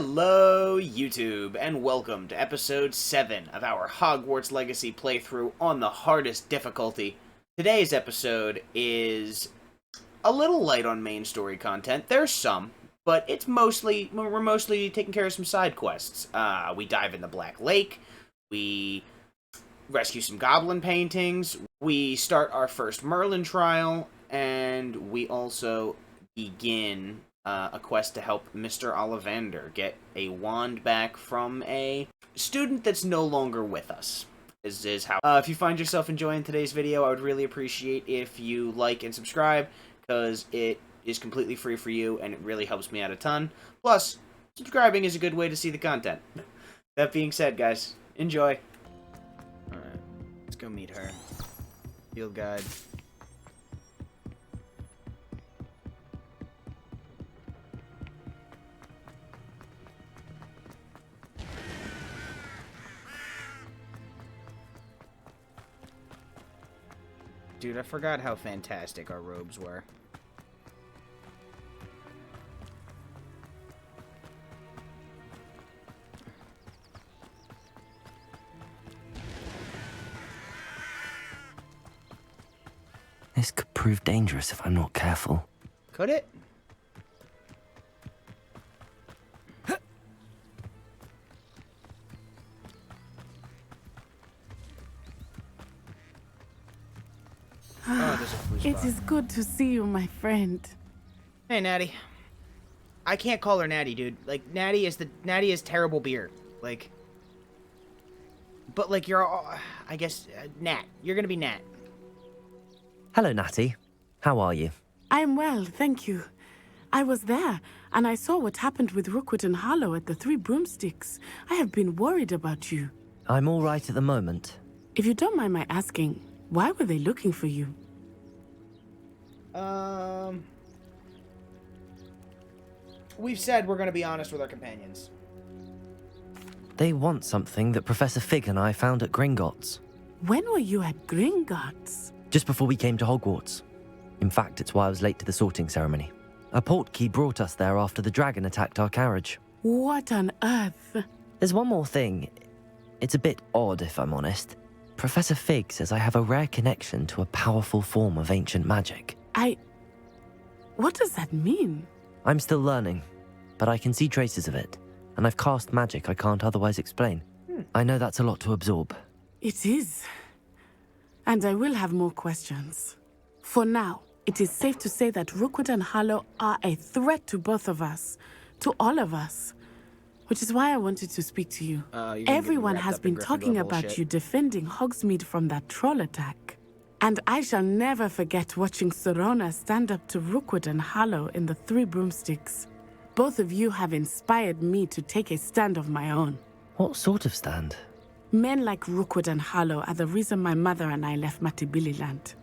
Hello, YouTube, and welcome to episode 7 of our Hogwarts Legacy playthrough on the hardest difficulty. Today's episode is a little light on main story content. There's some, but we're mostly taking care of some side quests. We dive in the Black Lake, we rescue some goblin paintings, we start our first Merlin trial, and we also begin a quest to help Mr. Ollivander get a wand back from a student that's no longer with us. Is how. If you find yourself enjoying today's video, I would really appreciate if you like and subscribe, because it is completely free for you, and it really helps me out a ton. Plus, subscribing is a good way to see the content. That being said, guys, enjoy. Alright, let's go meet her. Field guide. Dude, I forgot how fantastic our robes were. This could prove dangerous if I'm not careful. Could it? It is good to see you, my friend. Hey, Natty. I can't call her Natty, dude. Like, Natty is terrible beer. Like, but like you're all, I guess, Nat. You're gonna be Nat. Hello, Natty. How are you? I'm well, thank you. I was there, and I saw what happened with Rookwood and Harlow at the Three Broomsticks. I have been worried about you. I'm all right at the moment. If you don't mind my asking, why were they looking for you? We've said we're gonna be honest with our companions. They want something that Professor Fig and I found at Gringotts. When were you at Gringotts? Just before we came to Hogwarts. In fact, it's why I was late to the sorting ceremony. A portkey brought us there after the dragon attacked our carriage. What on earth? There's one more thing. It's a bit odd, if I'm honest. Professor Fig says I have a rare connection to a powerful form of ancient magic. What does that mean? I'm still learning, but I can see traces of it, and I've cast magic I can't otherwise explain. I know that's a lot to absorb. It is. And I will have more questions. For now, it is safe to say that Rookwood and Harlow are a threat to both of us, to all of us. Which is why I wanted to speak to you. Everyone has been talking about you defending Hogsmeade from that troll attack. And I shall never forget watching Sorona stand up to Rookwood and Harlow in the Three Broomsticks. Both of you have inspired me to take a stand of my own. What sort of stand? Men like Rookwood and Harlow are the reason my mother and I left Matibililand.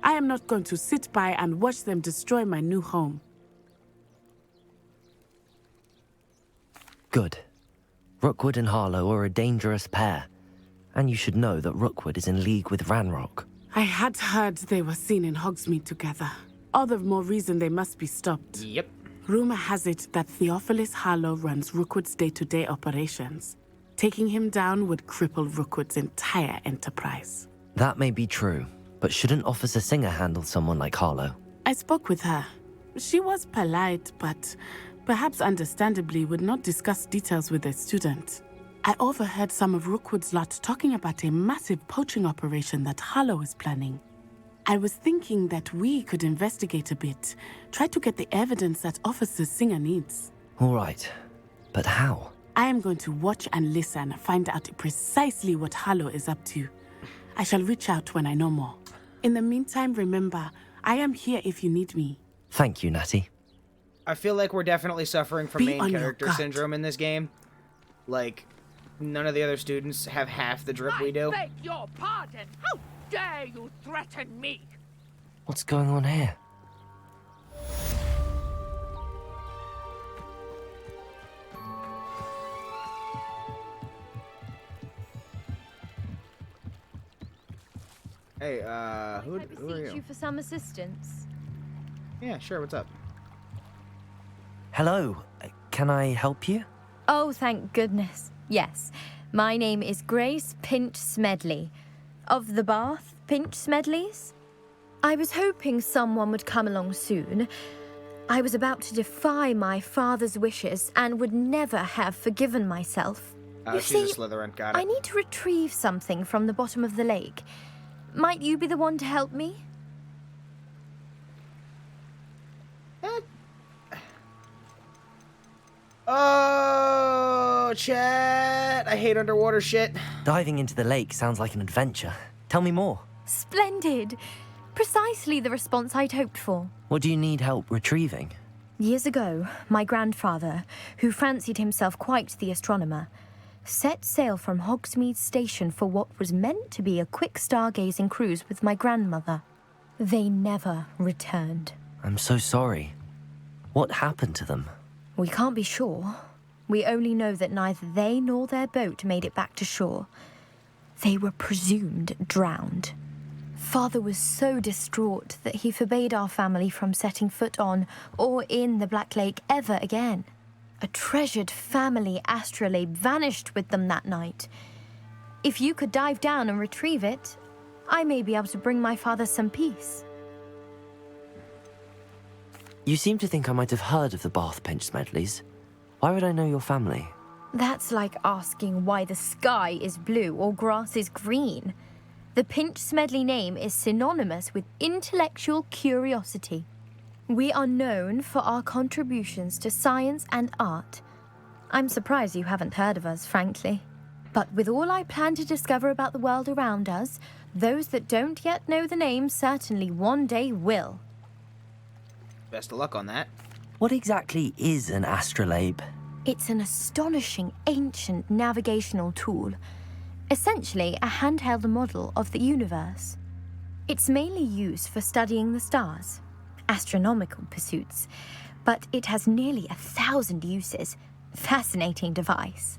I am not going to sit by and watch them destroy my new home. Good. Rookwood and Harlow are a dangerous pair. And you should know that Rookwood is in league with Ranrock. I had heard they were seen in Hogsmeade together. All the more reason they must be stopped. Yep. Rumor has it that Theophilus Harlow runs Rookwood's day-to-day operations. Taking him down would cripple Rookwood's entire enterprise. That may be true, but shouldn't Officer Singer handle someone like Harlow? I spoke with her. She was polite, but perhaps understandably would not discuss details with a student. I overheard some of Rookwood's lot talking about a massive poaching operation that Harlow is planning. I was thinking that we could investigate a bit, try to get the evidence that Officer Singer needs. All right, but how? I am going to watch and listen, find out precisely what Harlow is up to. I shall reach out when I know more. In the meantime, remember, I am here if you need me. Thank you, Natty. I feel like we're definitely suffering from Be main on your character guard. syndrome in this game. Like, none of the other students have half the drip we do. I beg your pardon. How dare you threaten me? What's going on here? Hey, who I are beseech you? you for some assistance. Yeah, sure, what's up? Hello, can I help you? Oh, thank goodness. Yes, my name is Grace Pinch Smedley, of the Bath Pinch Smedleys. I was hoping someone would come along soon. I was about to defy my father's wishes and would never have forgiven myself. Oh, You she's see, a Slytherin. Got it. I need to retrieve something from the bottom of the lake. Might you be the one to help me? Oh, chat. I hate underwater shit. Diving into the lake sounds like an adventure. Tell me more. Splendid. Precisely the response I'd hoped for. What do you need help retrieving? Years ago, my grandfather, who fancied himself quite the astronomer, set sail from Hogsmeade Station for what was meant to be a quick stargazing cruise with my grandmother. They never returned. I'm so sorry. What happened to them? We can't be sure. We only know that neither they nor their boat made it back to shore. They were presumed drowned. Father was so distraught that he forbade our family from setting foot on or in the Black Lake ever again. A treasured family astrolabe vanished with them that night. If you could dive down and retrieve it, I may be able to bring my father some peace. You seem to think I might have heard of the Bath Pinch Smedleys. Why would I know your family? That's like asking why the sky is blue or grass is green. The Pinch Smedley name is synonymous with intellectual curiosity. We are known for our contributions to science and art. I'm surprised you haven't heard of us, frankly. But with all I plan to discover about the world around us, those that don't yet know the name certainly one day will. Best of luck on that. What exactly is an astrolabe? It's an astonishing ancient navigational tool. Essentially, a handheld model of the universe. It's mainly used for studying the stars, astronomical pursuits, but it has nearly 1,000 uses. Fascinating device.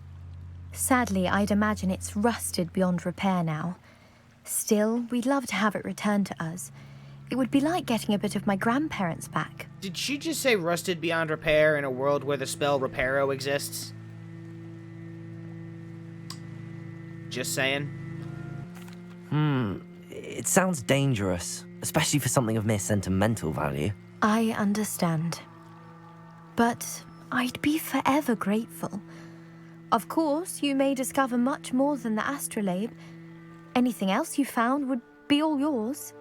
Sadly, I'd imagine it's rusted beyond repair now. Still, we'd love to have it returned to us. It would be like getting a bit of my grandparents back. Did she just say rusted beyond repair in a world where the spell reparo exists? Just saying. It sounds dangerous, especially for something of mere sentimental value. I understand. But I'd be forever grateful. Of course, you may discover much more than the astrolabe. Anything else you found would be all yours.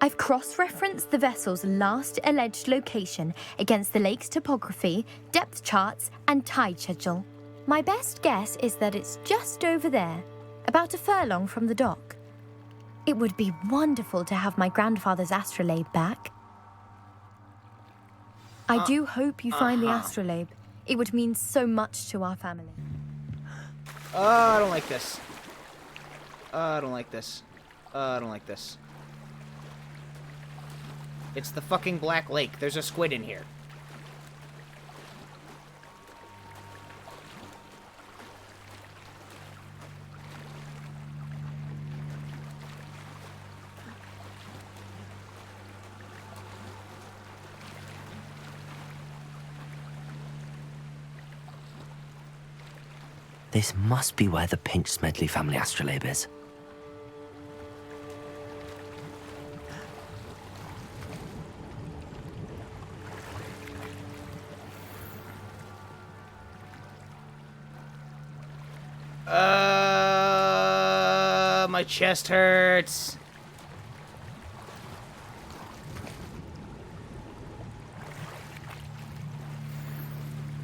I've cross-referenced the vessel's last alleged location against the lake's topography, depth charts, and tide schedule. My best guess is that it's just over there, about a furlong from the dock. It would be wonderful to have my grandfather's astrolabe back. I do hope you find the astrolabe. It would mean so much to our family. Oh, I don't like this. I don't like this. I don't like this. It's the fucking Black Lake. There's a squid in here. This must be where the Pinch Smedley family astrolabe is. My chest hurts.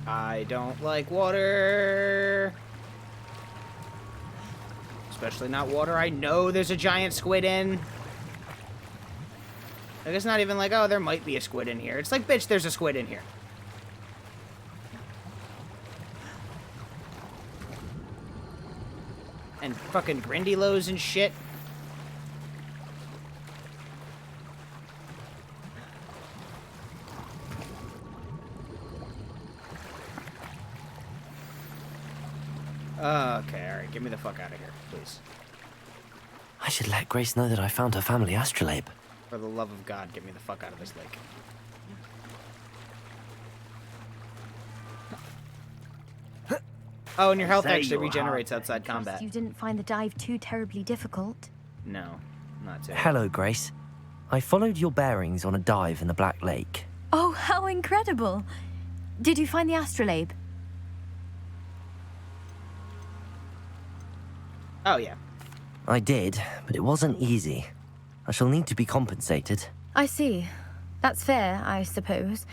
I don't like water. Especially not water I know there's a giant squid in. Like, it's not even like, oh, there might be a squid in here. It's like, bitch, there's a squid in here. And fucking grindylows and shit. Okay, alright, get me the fuck out of here, please. I should let Grace know that I found her family astrolabe. For the love of God, get me the fuck out of this lake. Oh, and your health Say actually you're regenerates hard. outside combat. You didn't find the dive too terribly difficult. No, not too. Hello, Grace. I followed your bearings on a dive in the Black Lake. Oh, how incredible! Did you find the astrolabe? Oh, yeah. I did, but it wasn't easy. I shall need to be compensated. I see. That's fair, I suppose.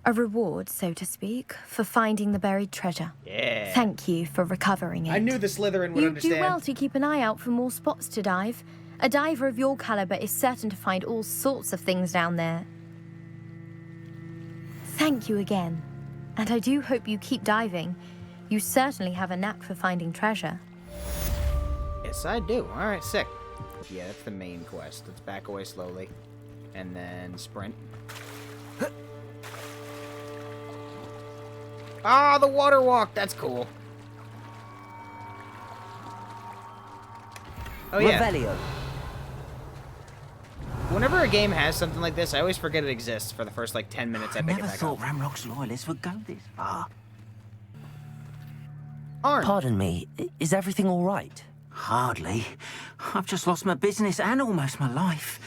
A reward, so to speak, for finding the buried treasure. Yeah. Thank you for recovering it. I knew the Slytherin would You understand. do well to keep an eye out for more spots to dive. A diver of your caliber is certain to find all sorts of things down there. Thank you again. And I do hope you keep diving. You certainly have a knack for finding treasure. Yes, I do. All right, sick. Yeah, that's the main quest. Let's back away slowly. And then sprint. Ah, the water walk. That's cool. Oh, yeah. Revelio. Whenever a game has something like this, I always forget it exists for the first, like, 10 minutes I pick it Never back thought up. Ramrock's loyalists would go this far. Arn. Pardon me, is everything all right? Hardly. I've just lost my business and almost my life.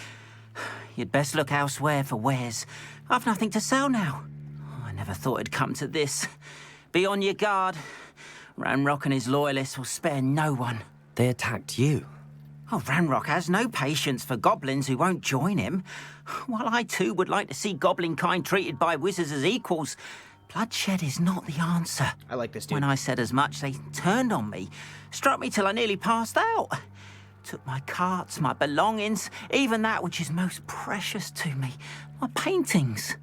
You'd best look elsewhere for wares. I've nothing to sell now. I never thought it'd come to this. Be on your guard. Ranrock and his loyalists will spare no one. They attacked you. Oh, Ranrock has no patience for goblins who won't join him. While I too would like to see goblin kind treated by wizards as equals, bloodshed is not the answer. I like this dude. When I said as much, they turned on me, struck me till I nearly passed out. Took my carts, my belongings, even that which is most precious to me, my paintings.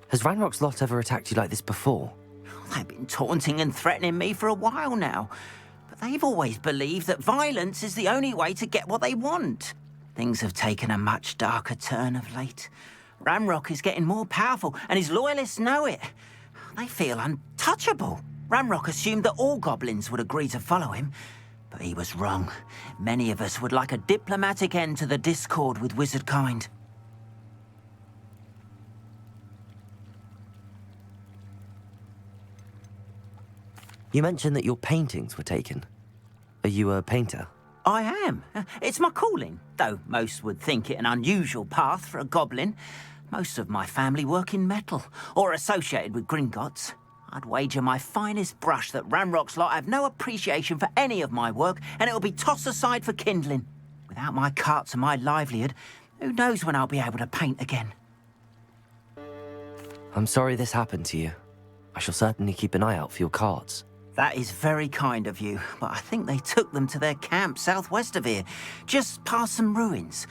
Has Ranrock's lot ever attacked you like this before? They've been taunting and threatening me for a while now, but they've always believed that violence is the only way to get what they want. Things have taken a much darker turn of late. Ramrock is getting more powerful, and his loyalists know it. They feel untouchable. Ramrock assumed that all goblins would agree to follow him, but he was wrong. Many of us would like a diplomatic end to the discord with wizard kind. You mentioned that your paintings were taken. Are you a painter? I am. It's my calling, though most would think it an unusual path for a goblin. Most of my family work in metal, or associated with Gringotts. I'd wager my finest brush that Ramrock's lot have no appreciation for any of my work, and it'll be tossed aside for kindling. Without my carts and my livelihood, who knows when I'll be able to paint again. I'm sorry this happened to you. I shall certainly keep an eye out for your cards. That is very kind of you, but I think they took them to their camp southwest of here, just past some ruins.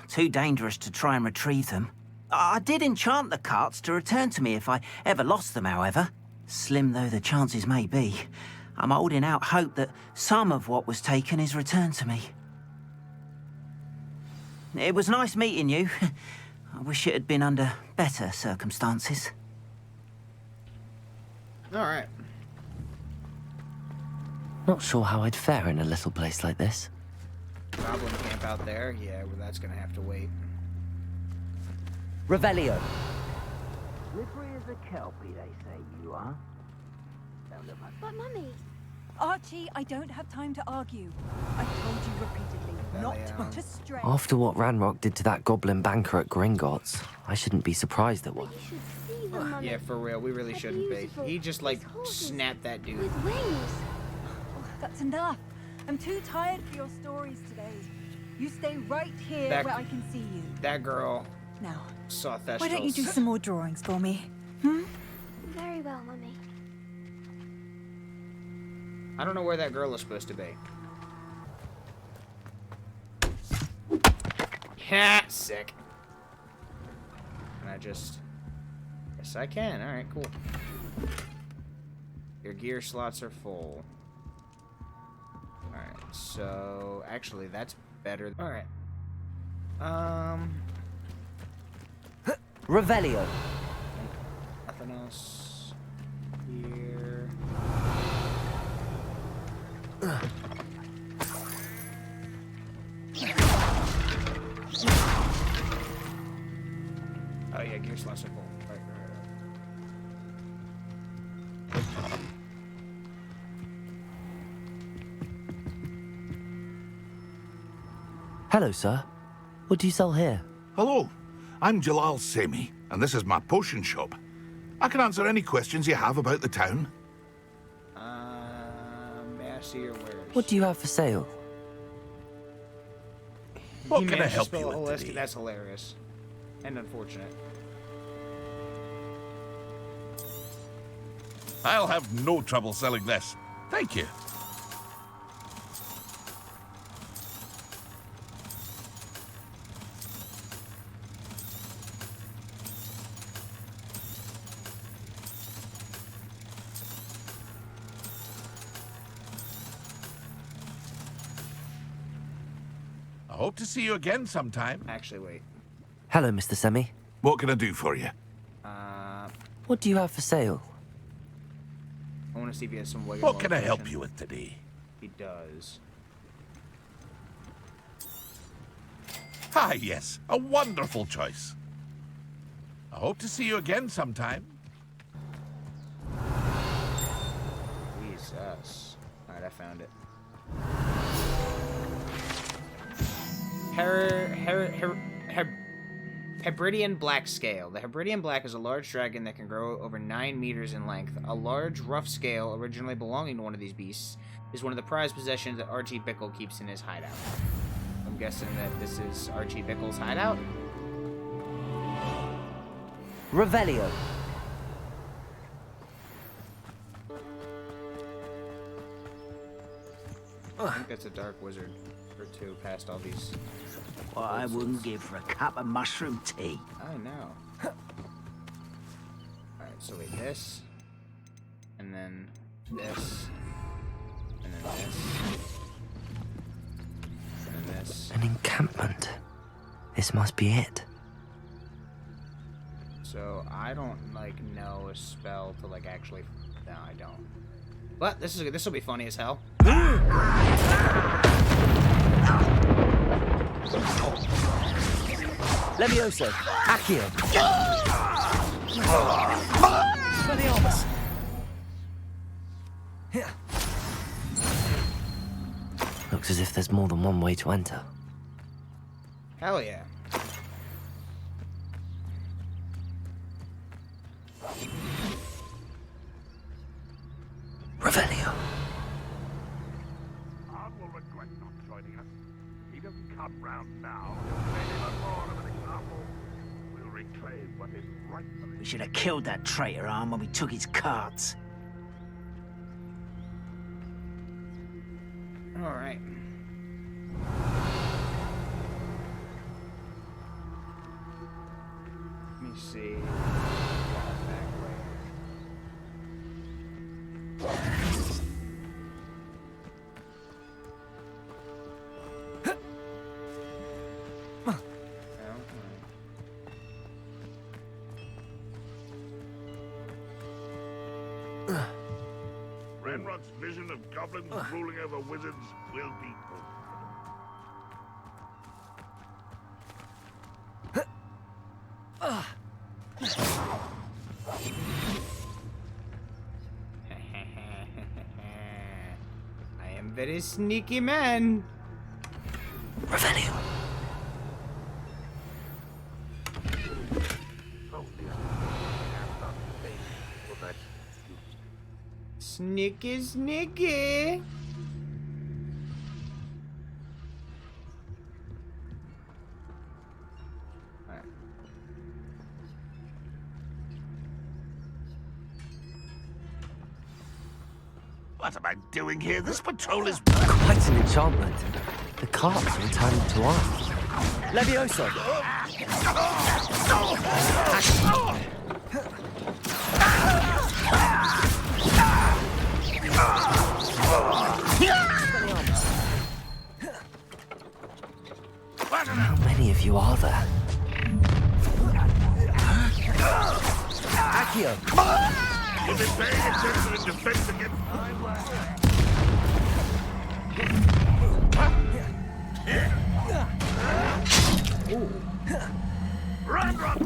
Too dangerous to try and retrieve them. I did enchant the carts to return to me if I ever lost them, however. Slim though the chances may be, I'm holding out hope that some of what was taken is returned to me. It was nice meeting you. I wish it had been under better circumstances. All right. Not sure how I'd fare in a little place like this. Goblin camp out there. Yeah, well, that's gonna have to wait. Revelio. Slippery as a kelpie, they say you are. But Mummy... Archie, I don't have time to argue. I've told you repeatedly not to stray. After what Ranrock did to that goblin banker at Gringotts, I shouldn't be surprised at what. You should see them, Mummy. Yeah, for real, we really They're shouldn't be. beautiful. He just, like, These horses snapped that dude. With wings. That's enough. I'm too tired for your stories today. You stay right here That- where I can see you. That girl Now, saw Thestrals. why don't you do some more drawings for me? Very well, Mummy. I don't know where that girl is supposed to be. Ha! Sick. Can I just... Yes, I can. Alright, cool. Your gear slots are full. Alright, so... Actually, that's better. Alright. Revelio. Nothing else here. Oh yeah, gear slots are full. Right. Hello, sir. What do you sell here? Hello, I'm Jalal Semi, and this is my potion shop. I can answer any questions you have about the town. May I see your wares? What do you have for sale? What He can I managed to help spell you a whole with list. today? That's hilarious. And unfortunate. I'll have no trouble selling this. Thank you. I hope to see you again sometime. Actually, wait. Hello, Mr. Semi. What can I do for you? What do you have for sale? I want to see if he has some What can I help you with today? He does. Ah, yes. A wonderful choice. I hope to see you again sometime. Jesus. Alright, I found it. Hebridean Black Scale. The Hebridean Black is a large dragon that can grow over 9 meters in length. A large, rough scale, originally belonging to one of these beasts, is one of the prized possessions that Archie Bickle keeps in his hideout. I'm guessing that this is Archie Bickle's hideout? Revelio. I think that's a dark wizard or two past all these. What I wouldn't give for a cup of mushroom tea. I know. Alright, so wait, this. And then this. And then this. And then this. An encampment. This must be it. So I don't know a spell to actually. No, I don't. But this will be funny as hell. Levioso. Accio. Expelliarmus. Looks as if there's more than one way to enter. Hell yeah. Revelio. Arn will regret not joining us. If he doesn't come round now, he'll make even more of an example. We'll reclaim what is rightfully. We should have killed that traitor Arm when we took his cards. Alright. Let me see. Renrod's vision of goblins ruling over wizards will be I am very sneaky man. Revelio. Sneaky, sneaky. Alright. What am I doing here? This patrol is... Quite an enchantment. The carts are turning to arms. Levioso. How many of you are there? Accio. You've been paying attention in defense against my land. Run, run,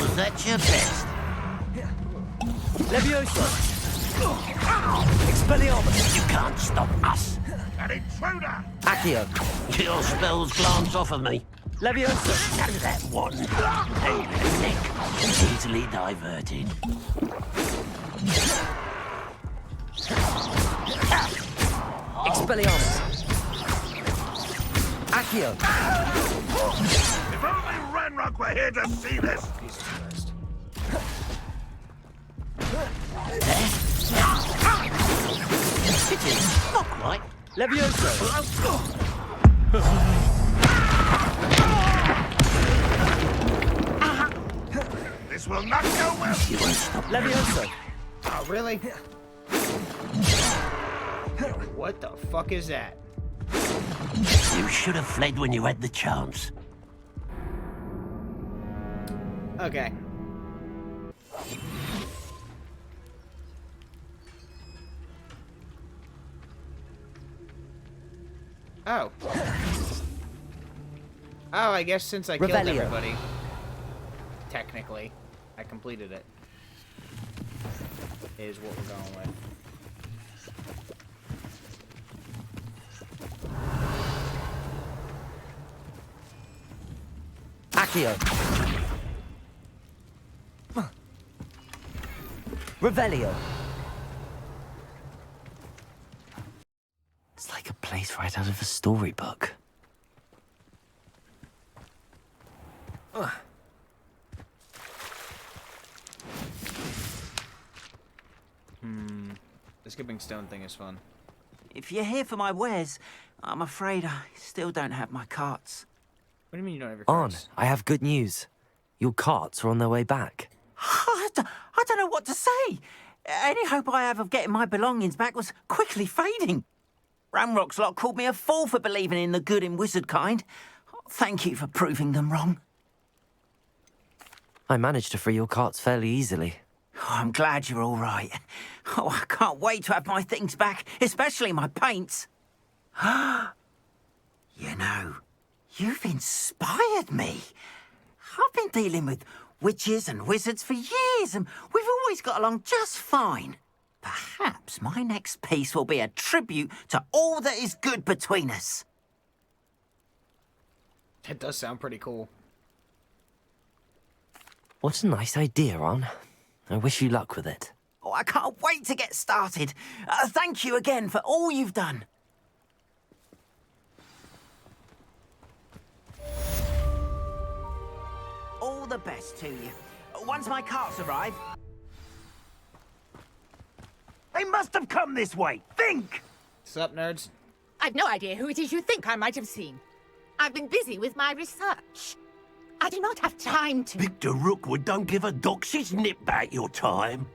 Was that your best? Levioso. Expelliarmus! You can't stop us! An intruder! Accio. Your spells glance off of me. Leviosa. And that one. Hey, neck. Easily diverted. Expelliarmus. Accio. If only Ranrock were here to see this! Jesus Christ. Not quite. Leviosa. This will not go well! You won't stop. Leviosa. Oh, really? What the fuck is that? You should have fled when you had the chance. Okay. Oh. Oh, I guess since I killed Revelio. everybody, technically, I completed it. Is what we're going with. Accio. Revelio. It's like a place right out of a storybook. The skipping stone thing is fun. If you're here for my wares, I'm afraid I still don't have my carts. What do you mean you don't have your On, cards? I have good news. Your carts are on their way back. I don't know what to say. Any hope I have of getting my belongings back was quickly fading. Ramrock's lot called me a fool for believing in the good in wizard kind. Thank you for proving them wrong. I managed to free your carts fairly easily. Oh, I'm glad you're all right. Oh, I can't wait to have my things back, especially my paints. You know, you've inspired me. I've been dealing with witches and wizards for years, and we've always got along just fine. Perhaps my next piece will be a tribute to all that is good between us. That does sound pretty cool. What a nice idea, On. I wish you luck with it. Oh, I can't wait to get started. Thank you again for all you've done. All the best to you. Once my carts arrive... They must have come this way. Think! Sup, nerds? I've no idea who it is you think I might have seen. I've been busy with my research. I do not have time to... Victor Rookwood don't give a doxy's nip back your time.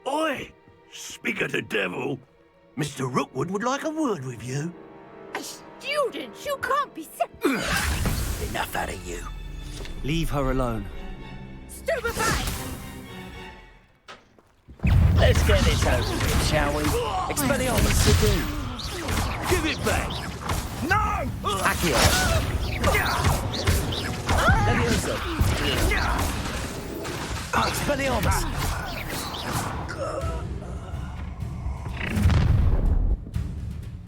Oi! Speak of the devil. Mr. Rookwood would like a word with you. A student? You can't be... Enough out of you. Leave her alone. Stupefy! Let's get this over with, shall we? Expelliarmus to do. Give it back! No! Accio. Leviosa. Expelliarmus.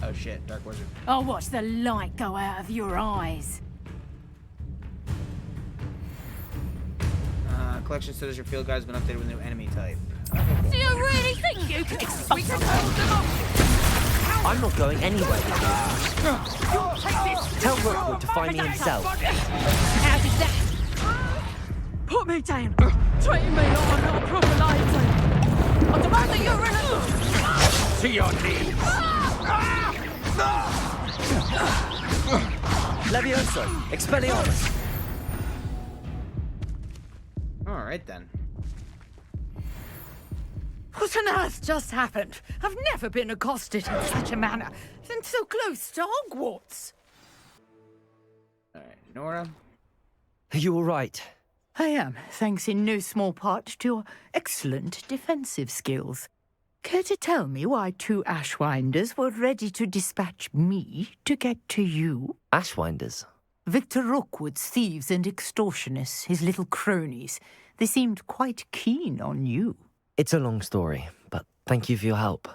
Oh shit, Dark Wizard. I'll watch the light go out of your eyes. Collection says your field guide has been updated with a new enemy type. Do you really think you can expect me to hold them off? I'm not going anywhere with you. You'll take this! Tell Rookwood to find me himself. How did that? Put me down. Treating me like I'm not a proper lion. I demand that you're in a... To your knees! Leviosa. Expelliarmus. Alright then. What on earth just happened? I've never been accosted in such a manner, and so close to Hogwarts. Alright, Nora? Are you all right? I am, thanks in no small part to your excellent defensive skills. Care to tell me why two Ashwinders were ready to dispatch me to get to you? Ashwinders. Victor Rookwood's thieves and extortionists, his little cronies. They seemed quite keen on you. It's a long story, but Thank you for your help.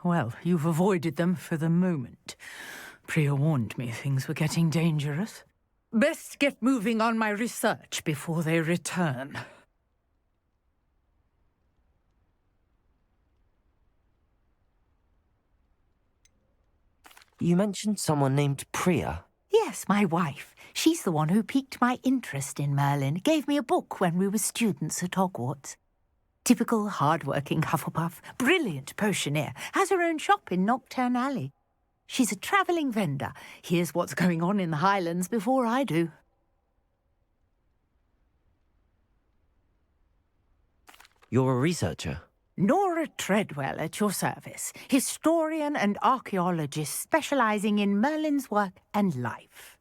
Well, you've avoided them for the moment. Priya warned me things were getting dangerous. Best get moving on my research before they return. You mentioned someone named Priya. Yes, my wife. She's the one who piqued my interest in Merlin. Gave me a book when we were students at Hogwarts. Typical hard-working Hufflepuff, brilliant potioneer, has her own shop in Nocturne Alley. She's a travelling vendor. Hears what's going on in the Highlands before I do. You're a researcher? Nora Treadwell at your service, historian and archaeologist specialising in Merlin's work and life.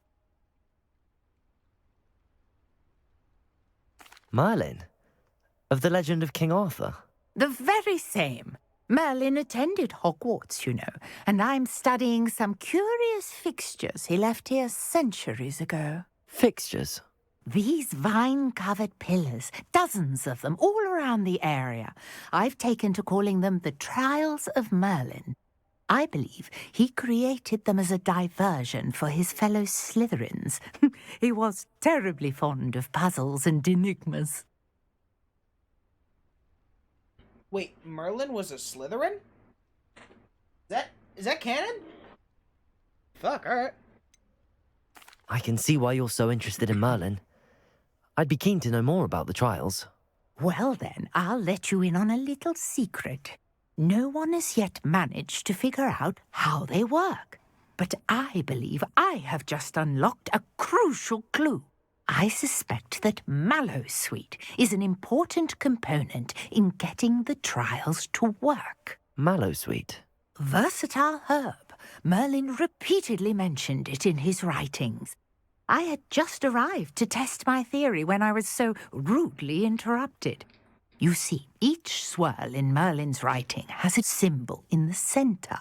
Merlin? Of the legend of King Arthur? The very same. Merlin attended Hogwarts, you know, and I'm studying some curious fixtures he left here centuries ago. Fixtures? These vine-covered pillars, dozens of them, all around the area. I've taken to calling them the Trials of Merlin. I believe he created them as a diversion for his fellow Slytherins. He was terribly fond of puzzles and enigmas. Wait, Merlin was a Slytherin? Is that canon? Fuck, alright. I can see why you're so interested in Merlin. I'd be keen to know more about the trials. Well then, I'll let you in on a little secret. No one has yet managed to figure out how they work. But I believe I have just unlocked a crucial clue. I suspect that Mallowsweet is an important component in getting the trials to work. Mallowsweet? Versatile herb. Merlin repeatedly mentioned it in his writings. I had just arrived to test my theory when I was so rudely interrupted. You see, each swirl in Merlin's writing has a symbol in the centre.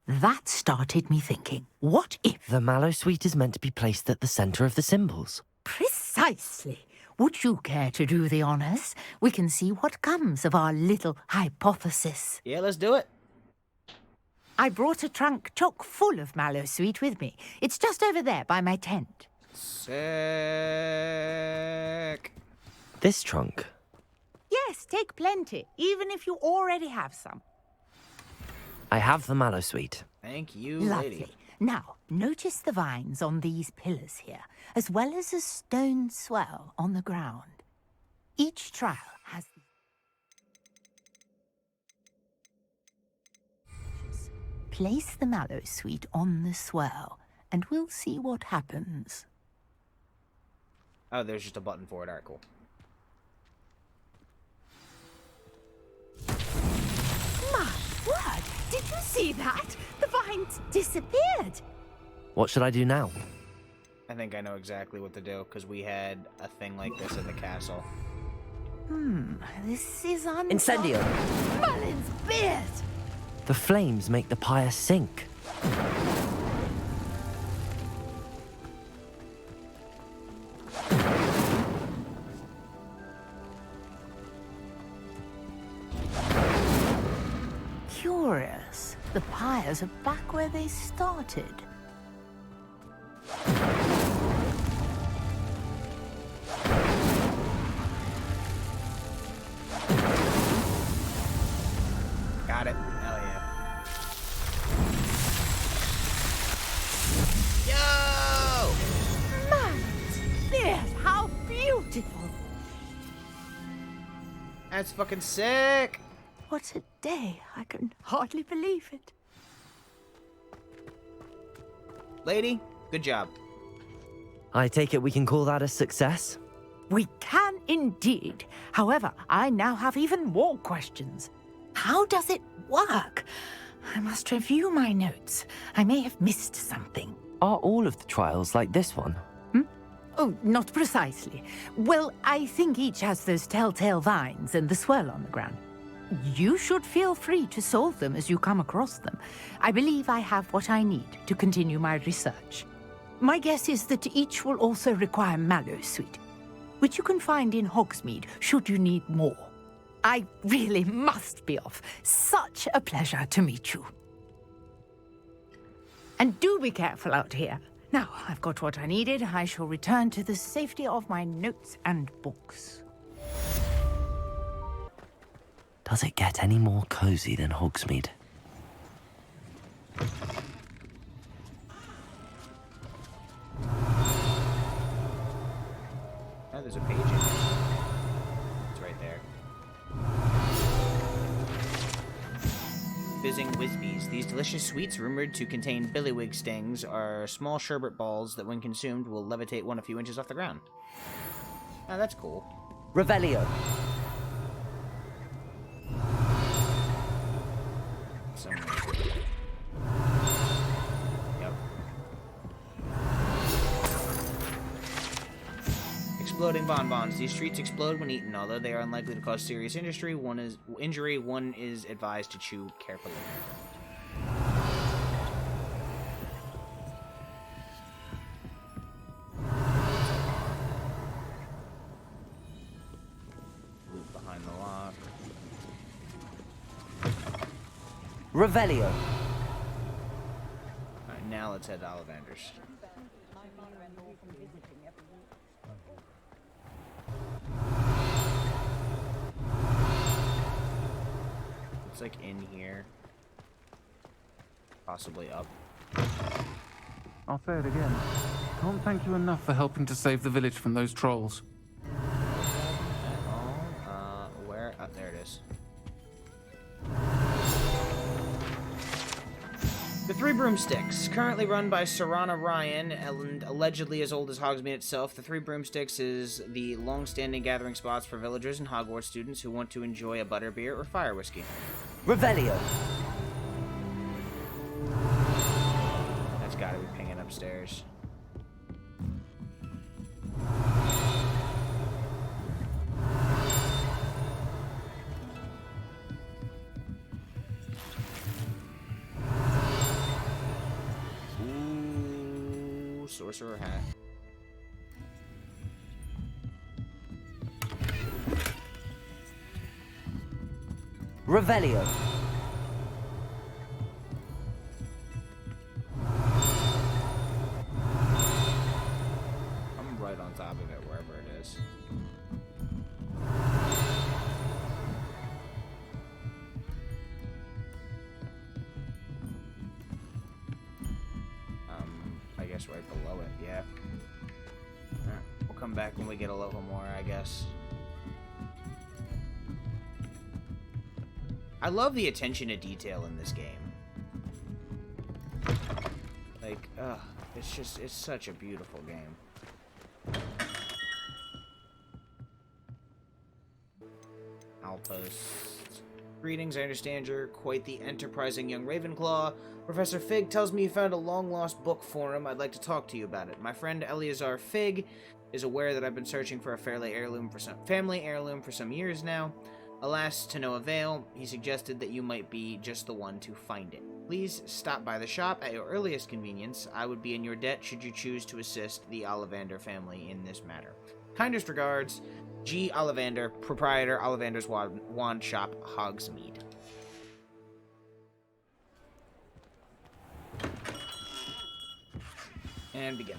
That started me thinking, what if... The Mallowsweet is meant to be placed at the centre of the symbols. Precisely. Would you care to do the honours? We can see what comes of our little hypothesis. Yeah, let's do it. I brought a trunk chock full of Mallowsweet with me. It's just over there by my tent. Sick. This trunk? Yes, take plenty, even if you already have some. I have the Mallowsweet. Thank you, Lovely. lady. Now, notice the vines on these pillars here, as well as a stone swell on the ground. Each trial has... Place the Mallowsweet on the swell, and we'll see what happens. Oh, there's just a button for it. Alright, cool. My word! Did you see that? The vines disappeared! What should I do now? I think I know exactly what to do, because we had a thing like this at the castle. This is Incendio! Merlin's beard! The flames make the pyre sink. Curious. The pyres are back where they started. Got it. Hell yeah. Yo! Merlin's beard! How beautiful! That's fucking sick! What a day. I can hardly believe it. Lady, good job. I take it we can call that a success? We can indeed. However, I now have even more questions. How does it work? I must review my notes. I may have missed something. Are all of the trials like this one? Oh, not precisely. Well, I think each has those telltale vines and the swirl on the ground. You should feel free to solve them as you come across them. I believe I have what I need to continue my research. My guess is that each will also require Mallowsweet, which you can find in Hogsmeade should you need more. I really must be off. Such a pleasure to meet you. And do be careful out here. Now, I've got what I needed. I shall return to the safety of my notes and books. Does it get any more cozy than Hogsmeade? Oh, there's a page in there. It's right there. Fizzing Whizbees. These delicious sweets, rumored to contain billywig stings, are small sherbet balls that, when consumed, will levitate one a few inches off the ground. Oh, that's cool. Revelio. Yep. Exploding bonbons. These treats explode when eaten. Although they are unlikely to cause serious injury, one is advised to chew carefully. Loop behind the lock. Revelio. Alright, now let's head to Ollivander's. It's like in here. Possibly up. I'll say it again. Can't thank you enough for helping to save the village from those trolls. Where? Oh, there it is. The Three Broomsticks, currently run by Serana Ryan and allegedly as old as Hogsmeade itself. The Three Broomsticks is the long-standing gathering spots for villagers and Hogwarts students who want to enjoy a butterbeer or fire whiskey. Revelio. That's gotta be pinging upstairs. Ooh, sorcerer hat. Revelio. I'm right on top of it, wherever it is. I guess right below it, yeah. Alright, we'll come back when we get a little more, I guess. I love the attention to detail in this game. Like, it's such a beautiful game. Outpost. Greetings, I understand you're quite the enterprising young Ravenclaw. Professor Fig tells me you found a long-lost book for him. I'd like to talk to you about it. My friend Eleazar Fig is aware that I've been searching for a family heirloom for some years now. Alas, to no avail. He suggested that you might be just the one to find it. Please stop by the shop at your earliest convenience. I would be in your debt should you choose to assist the Ollivander family in this matter. Kindest regards, G. Ollivander, proprietor, Ollivander's Wand Shop, Hogsmeade. And begin.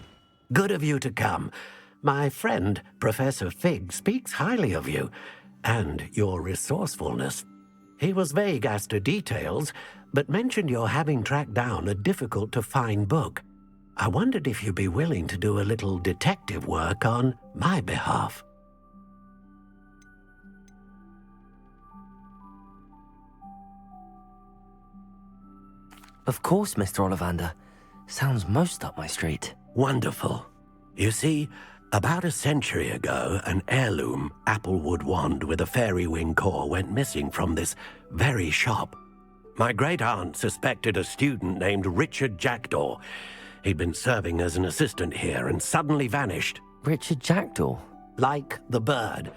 Good of you to come. My friend, Professor Fig, speaks highly of you, and your resourcefulness. He was vague as to details, but mentioned your having tracked down a difficult-to-find book. I wondered if you'd be willing to do a little detective work on my behalf. Of course, Mr. Ollivander. Sounds most up my street. Wonderful. You see, about a century ago, an heirloom applewood wand with a fairy wing core went missing from this very shop. My great-aunt suspected a student named Richard Jackdaw. He'd been serving as an assistant here and suddenly vanished. Richard Jackdaw? Like the bird.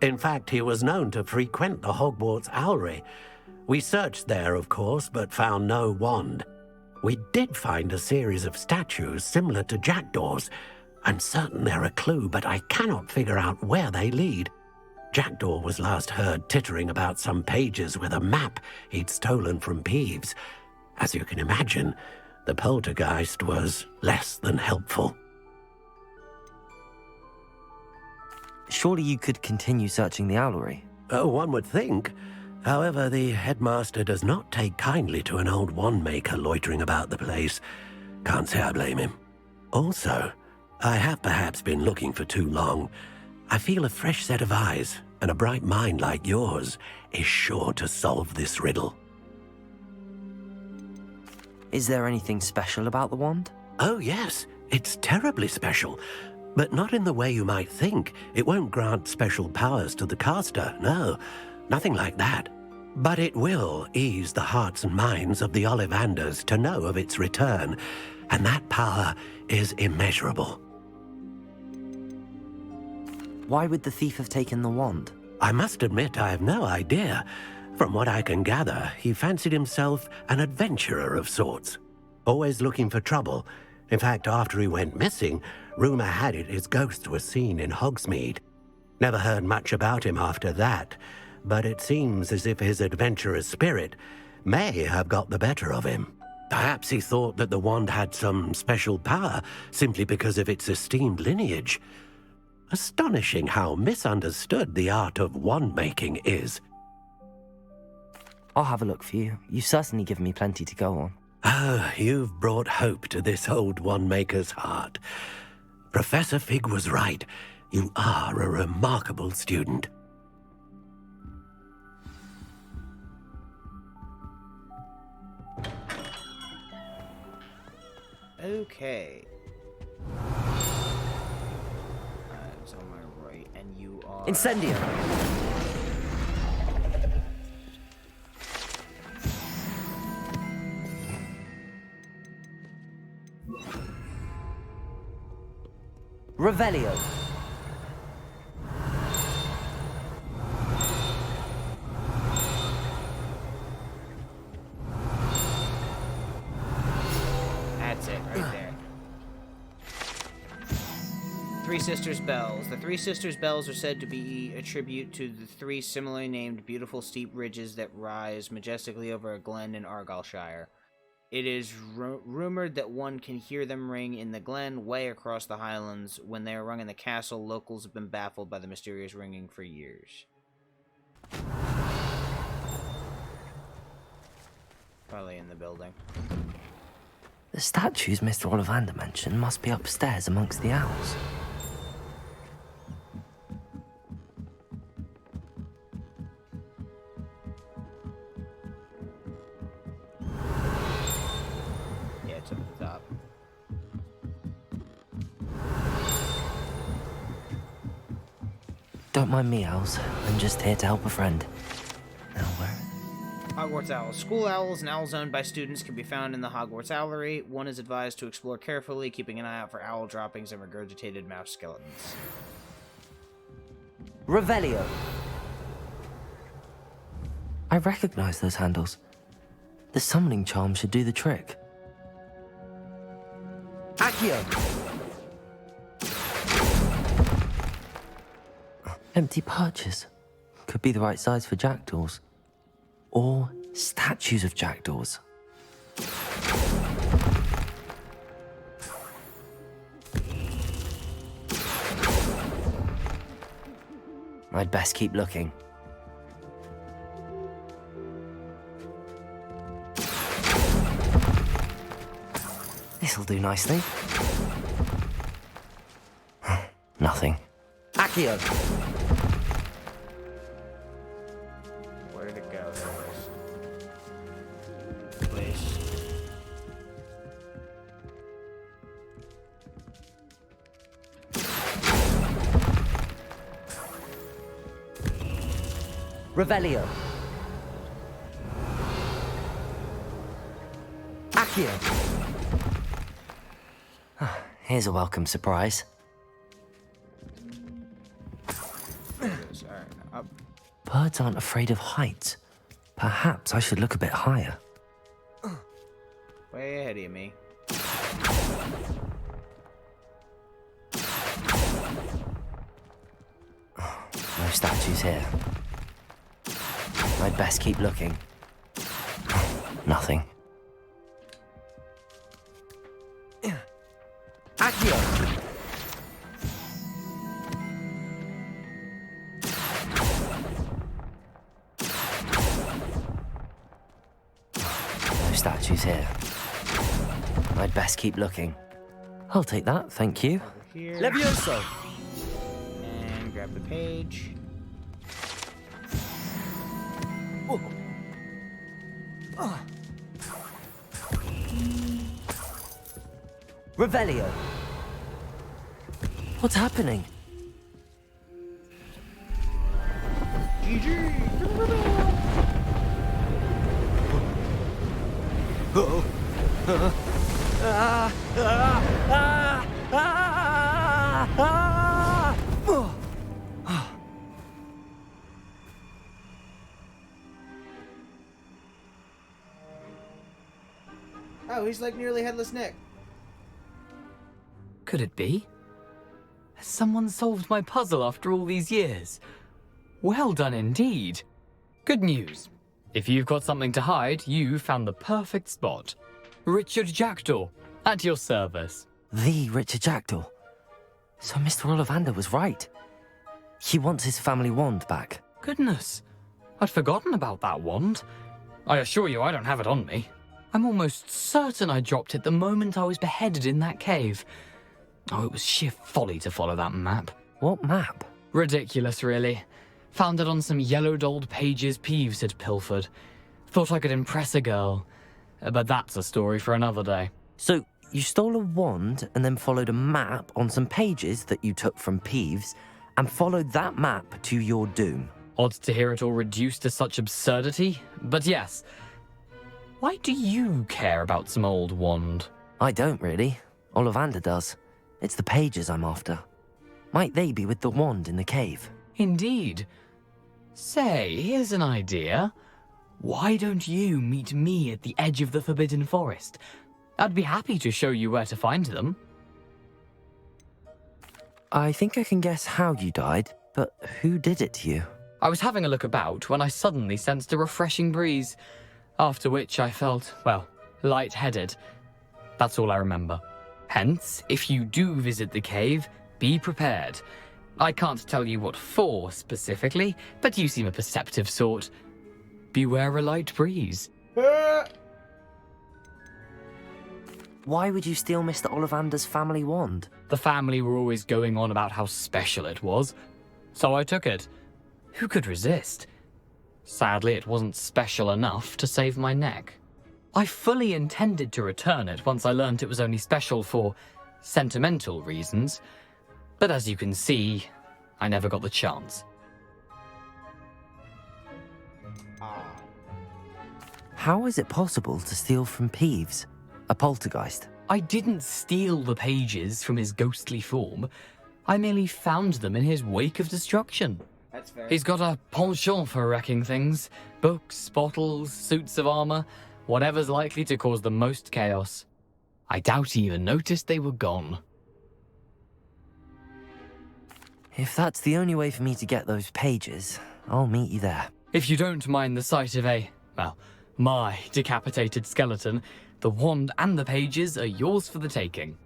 In fact, he was known to frequent the Hogwarts Owlery. We searched there, of course, but found no wand. We did find a series of statues similar to Jackdaw's. I'm certain they're a clue, but I cannot figure out where they lead. Jackdaw was last heard tittering about some pages with a map he'd stolen from Peeves. As you can imagine, the poltergeist was less than helpful. Surely you could continue searching the owlery. Oh, one would think. However, the headmaster does not take kindly to an old wand-maker loitering about the place. Can't say I blame him. Also, I have perhaps been looking for too long. I feel a fresh set of eyes, and a bright mind like yours is sure to solve this riddle. Is there anything special about the wand? Oh, yes. It's terribly special. But not in the way you might think. It won't grant special powers to the caster, no. Nothing like that. But it will ease the hearts and minds of the Ollivanders to know of its return, and that power is immeasurable. Why would the thief have taken the wand? I must admit I have no idea. From what I can gather, he fancied himself an adventurer of sorts. Always looking for trouble. In fact, after he went missing, rumour had it his ghost was seen in Hogsmeade. Never heard much about him after that, but it seems as if his adventurous spirit may have got the better of him. Perhaps he thought that the wand had some special power simply because of its esteemed lineage. Astonishing how misunderstood the art of wand-making is. I'll have a look for you. You've certainly given me plenty to go on. Ah, you've brought hope to this old wand-maker's heart. Professor Fig was right. You are a remarkable student. Okay. It's on my right, and you are... Incendio! Revelio. That's it, right there. Three Sisters Bells. The Three Sisters Bells are said to be a tribute to the three similarly named beautiful steep ridges that rise majestically over a glen in Argyllshire. It is rumored that one can hear them ring in the glen way across the highlands. When they are rung in the castle, locals have been baffled by the mysterious ringing for years. Probably in the building. The statues Mr. Ollivander mentioned must be upstairs amongst the owls. Up at the top. Don't mind me, owls. I'm just here to help a friend. Now, where? Hogwarts Owls. School owls and owls owned by students can be found in the Hogwarts Owlery. One is advised to explore carefully, keeping an eye out for owl droppings and regurgitated mouse skeletons. Revelio. I recognize those handles. The summoning charm should do the trick. Accio! Empty perches. Could be the right size for jackdaws. Or statues of jackdaws. I'd best keep looking. This'll do nicely. Nothing. Accio! Where did it go? There it is. Place. Revelio. Accio. Here's a welcome surprise. Up. Birds aren't afraid of heights. Perhaps I should look a bit higher. Way ahead of me. My No statues here. I'd best keep looking. Nothing. Accio! No statues here. I'd best keep looking. I'll take that, thank you. Here. Levioso! And grab the page. Revelio! What's happening? Oh, he's like nearly headless Nick. Could it be? Has someone solved my puzzle after all these years? Well done indeed. Good news. If you've got something to hide, you found the perfect spot. Richard Jackdaw, at your service. The Richard Jackdaw. So Mr. Ollivander was right. He wants his family wand back. Goodness, I'd forgotten about that wand. I assure you I don't have it on me. I'm almost certain I dropped it the moment I was beheaded in that cave. Oh, it was sheer folly to follow that map. What map? Ridiculous, really. Found it on some yellowed old pages Peeves had pilfered. Thought I could impress a girl. But that's a story for another day. So, you stole a wand and then followed a map on some pages that you took from Peeves and followed that map to your doom. Odd to hear it all reduced to such absurdity, but yes. Why do you care about some old wand? I don't, really. Ollivander does. It's the pages I'm after. Might they be with the wand in the cave? Indeed. Say, here's an idea. Why don't you meet me at the edge of the Forbidden Forest? I'd be happy to show you where to find them. I think I can guess how you died, but who did it to you? I was having a look about when I suddenly sensed a refreshing breeze, after which I felt, well, lightheaded. That's all I remember. Hence, if you do visit the cave, be prepared. I can't tell you what for specifically, but you seem a perceptive sort. Beware a light breeze. Why would you steal Mr. Ollivander's family wand? The family were always going on about how special it was, so I took it. Who could resist? Sadly, it wasn't special enough to save my neck. I fully intended to return it once I learned it was only special for sentimental reasons, but as you can see, I never got the chance. How is it possible to steal from Peeves, a poltergeist? I didn't steal the pages from his ghostly form. I merely found them in his wake of destruction. That's fair. He's got a penchant for wrecking things. Books, bottles, suits of armor, whatever's likely to cause the most chaos. I doubt he even noticed they were gone. If that's the only way for me to get those pages, I'll meet you there. If you don't mind the sight of my decapitated skeleton, the wand and the pages are yours for the taking.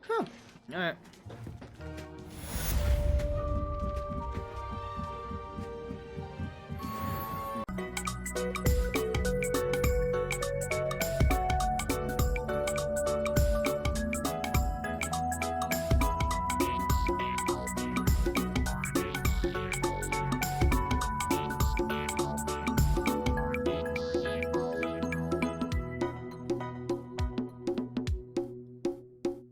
Huh. Alright.